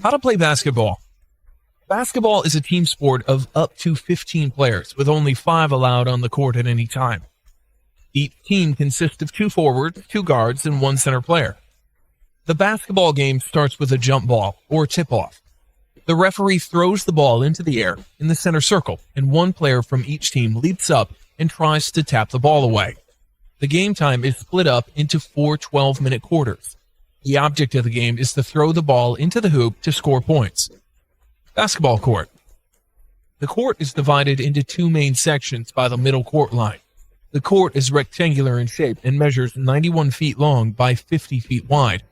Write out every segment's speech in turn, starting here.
How to play basketball. Basketball is a team sport of up to 15 players, with only 5 allowed on the court at any time. Each team consists of 2 forwards, 2 guards, and 1 center player. The basketball game starts with a jump ball, or tip-off. The referee throws the ball into the air in the center circle, and 1 player from each team leaps up and tries to tap the ball away. The game time is split up into 4 12-minute quarters. The object of the game is to throw the ball into the hoop to score points. Basketball court. The court is divided into 2 main sections by the middle court line. The court is rectangular in shape and measures 91 feet long by 50 feet wide.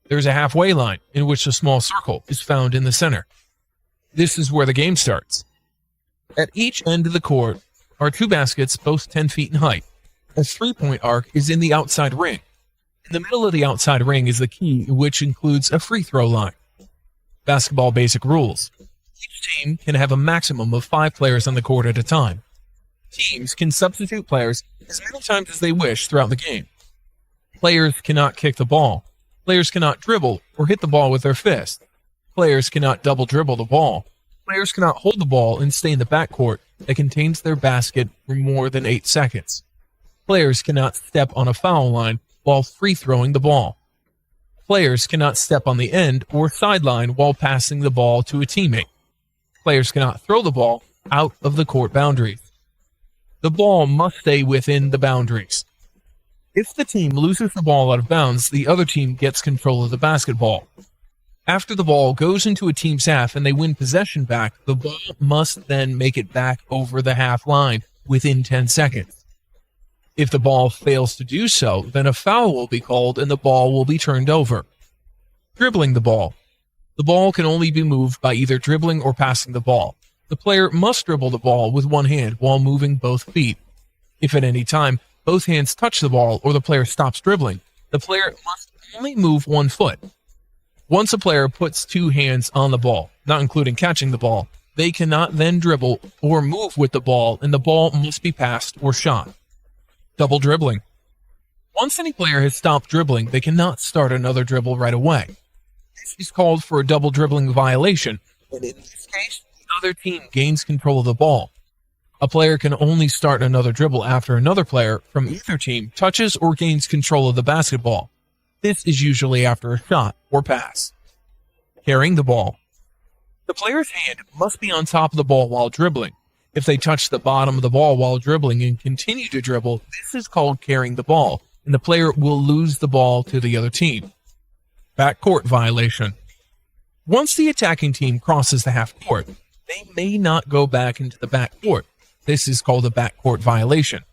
There is a halfway line in which a small circle is found in the center. This is where the game starts. At each end of the court are 2 baskets, both 10 feet in height. A 3-point arc is in the outside ring. In the middle of the outside ring is the key, which includes a free throw line. Basketball basic rules. Each team can have a maximum of 5 players on the court at a time. Teams can substitute players as many times as they wish throughout the game. Players cannot kick the ball. Players cannot dribble or hit the ball with their fist. Players cannot double dribble the ball. Players cannot hold the ball and stay in the backcourt that contains their basket for more than 8 seconds. Players cannot step on a foul line while free throwing the ball. Players cannot step on the end or sideline while passing the ball to a teammate. Players cannot throw the ball out of the court boundaries. The ball must stay within the boundaries. If the team loses the ball out of bounds, the other team gets control of the basketball. After the ball goes into a team's half and they win possession back, the ball must then make it back over the half line within 10 seconds. If the ball fails to do so, then a foul will be called and the ball will be turned over. Dribbling the ball. The ball can only be moved by either dribbling or passing the ball. The player must dribble the ball with one hand while moving both feet. If at any time both hands touch the ball or the player stops dribbling, the player must only move one foot. Once a player puts 2 hands on the ball, not including catching the ball, they cannot then dribble or move with the ball, and the ball must be passed or shot. Double dribbling. Once any player has stopped dribbling, they cannot start another dribble right away. This is called for a double dribbling violation, and in this case, the other team gains control of the ball. A player can only start another dribble after another player from either team touches or gains control of the basketball. This is usually after a shot or pass. Carrying the ball. The player's hand must be on top of the ball while dribbling. If they touch the bottom of the ball while dribbling and continue to dribble, this is called carrying the ball, and the player will lose the ball to the other team. Backcourt violation. Once the attacking team crosses the half court, they may not go back into the backcourt. This is called a backcourt violation.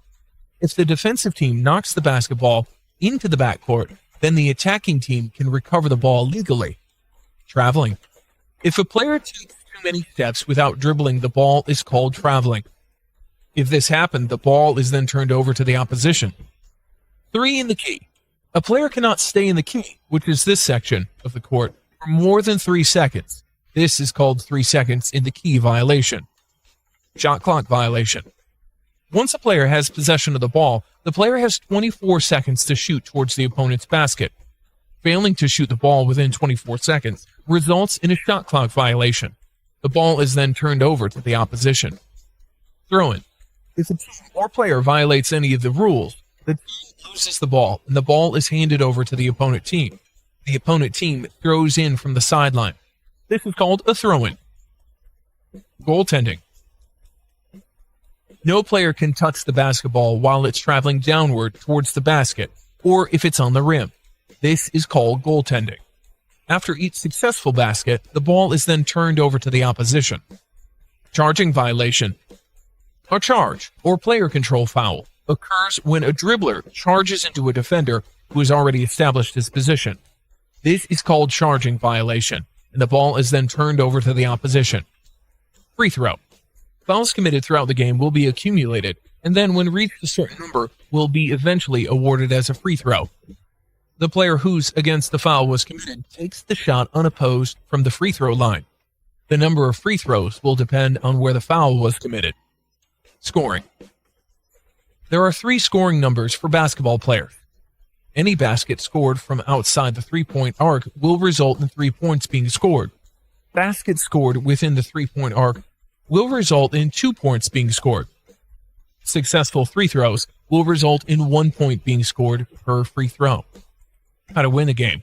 If the defensive team knocks the basketball into the backcourt, then the attacking team can recover the ball legally. Traveling. If a player takes too many steps without dribbling, the ball is called traveling. If this happened, the ball is then turned over to the opposition. 3 in the key. A player cannot stay in the key, which is this section of the court, for more than 3 seconds. This is called 3 seconds in the key violation. Shot clock violation. Once a player has possession of the ball, the player has 24 seconds to shoot towards the opponent's basket. Failing to shoot the ball within 24 seconds results in a shot clock violation. The ball is then turned over to the opposition. Throw-in. If a team or player violates any of the rules, the team loses the ball, and the ball is handed over to the opponent team. The opponent team throws in from the sideline. This is called a throw-in. Goaltending. No player can touch the basketball while it's traveling downward towards the basket, or if it's on the rim. This is called goaltending. After each successful basket, the ball is then turned over to the opposition. Charging violation. A charge, or player control foul, occurs when a dribbler charges into a defender who has already established his position. This is called charging violation, and the ball is then turned over to the opposition. Free throw. Fouls committed throughout the game will be accumulated, and then when reached a certain number, will be eventually awarded as a free throw. The player whose against the foul was committed takes the shot unopposed from the free throw line. The number of free throws will depend on where the foul was committed. Scoring. There are 3 scoring numbers for basketball players. Any basket scored from outside the three-point arc will result in 3 points being scored. Baskets scored within the three-point arc will result in 2 points being scored. Successful free throws will result in 1 point being scored per free throw. How to win the game.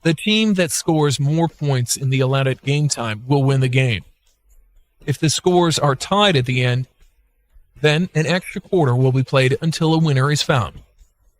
The team that scores more points in the allotted game time will win the game. If the scores are tied at the end, then an extra quarter will be played until a winner is found.